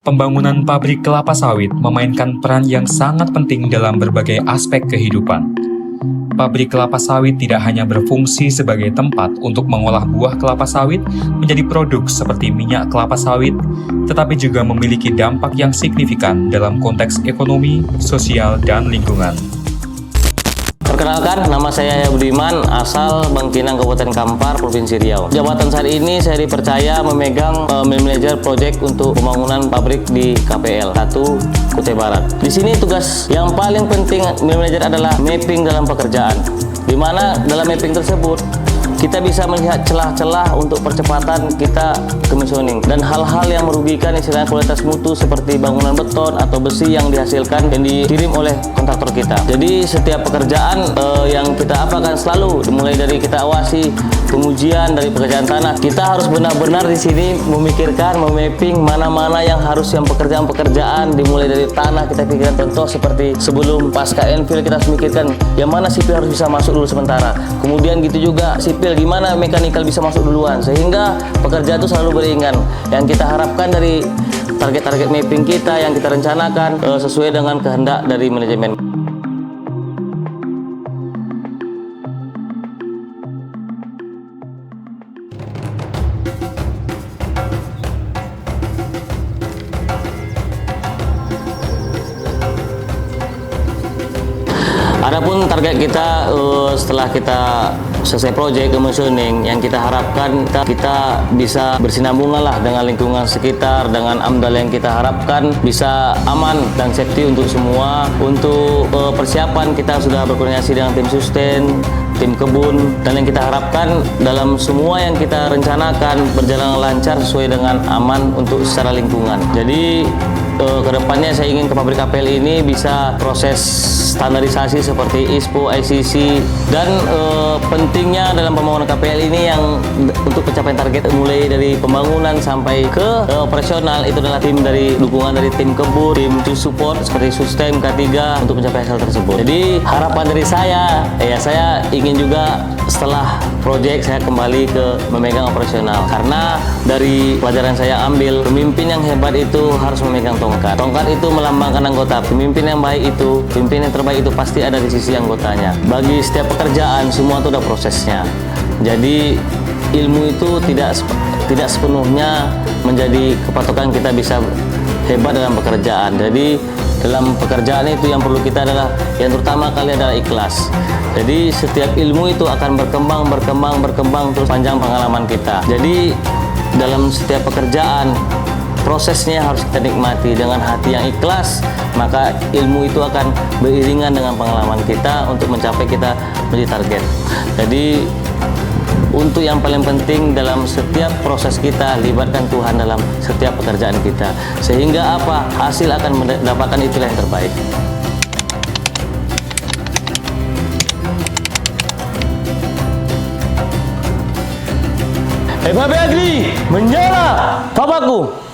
Pembangunan pabrik kelapa sawit memainkan peran yang sangat penting dalam berbagai aspek kehidupan. Pabrik kelapa sawit tidak hanya berfungsi sebagai tempat untuk mengolah buah kelapa sawit menjadi produk seperti minyak kelapa sawit, tetapi juga memiliki dampak yang signifikan dalam konteks ekonomi, sosial, dan lingkungan. Perkenalkan, nama saya Budiman, asal Bangkinang, Kabupaten Kampar, Provinsi Riau. Jabatan saat ini saya dipercaya memegang manajer proyek untuk pembangunan pabrik di KPL 1 Kutai Barat. Di sini tugas yang paling penting manajer adalah mapping dalam pekerjaan, di mana dalam mapping tersebut kita bisa melihat celah-celah untuk percepatan kita commissioning dan hal-hal yang merugikan istilahnya kualitas mutu seperti bangunan beton atau besi yang dihasilkan yang dikirim oleh kontraktor kita. Jadi setiap pekerjaan yang kita apakan selalu dimulai dari kita awasi pengujian dari pekerjaan tanah, kita harus benar-benar di sini memikirkan, memapping mana-mana yang harus yang pekerjaan-pekerjaan dimulai dari tanah kita pikirkan. Contoh seperti sebelum pasca infill kita harus memikirkan yang mana sipil harus bisa masuk dulu sementara. Kemudian gitu juga sipil gimana mekanikal bisa masuk duluan, sehingga pekerjaan itu selalu beriringan. Yang kita harapkan dari target-target mapping kita yang kita rencanakan sesuai dengan kehendak dari manajemen. Adapun target kita setelah kita selesai proyek commissioning, yang kita harapkan kita bisa bersinambungan lah dengan lingkungan sekitar, dengan AMDAL yang kita harapkan bisa aman dan safety untuk semua. Untuk persiapan kita sudah berkoordinasi dengan tim sustain, tim kebun, dan yang kita harapkan dalam semua yang kita rencanakan berjalan lancar sesuai dengan aman untuk secara lingkungan. Jadi kedepannya saya ingin ke pabrik KPL ini bisa proses standarisasi seperti ISPO, ICC, dan pentingnya dalam pembangunan KPL ini yang untuk pencapaian target mulai dari pembangunan sampai ke operasional itu adalah tim dari dukungan dari tim kebun, tim support seperti sustain K3 untuk mencapai hasil tersebut. Jadi harapan dari saya, ya saya ingin juga setelah proyek saya kembali ke memegang operasional, karena dari pelajaran saya ambil pemimpin yang hebat itu harus memegang tongkat. Tongkat itu melambangkan anggota. Pemimpin yang baik itu, pemimpin yang terbaik itu pasti ada di sisi anggotanya. Bagi setiap pekerjaan semua itu ada prosesnya. Jadi ilmu itu tidak sepenuhnya menjadi kepatokan kita bisa hebat dalam pekerjaan. Jadi dalam pekerjaan itu yang perlu kita adalah yang terutama kali adalah ikhlas. Jadi setiap ilmu itu akan berkembang terus panjang pengalaman kita. Jadi dalam setiap pekerjaan prosesnya harus kita nikmati dengan hati yang ikhlas, maka ilmu itu akan beriringan dengan pengalaman kita untuk mencapai kita menjadi target. Jadi untuk yang paling penting dalam setiap proses kita, libatkan Tuhan dalam setiap pekerjaan kita, sehingga apa hasil akan mendapatkan itulah yang terbaik. Babe Agri, menyala Papaku.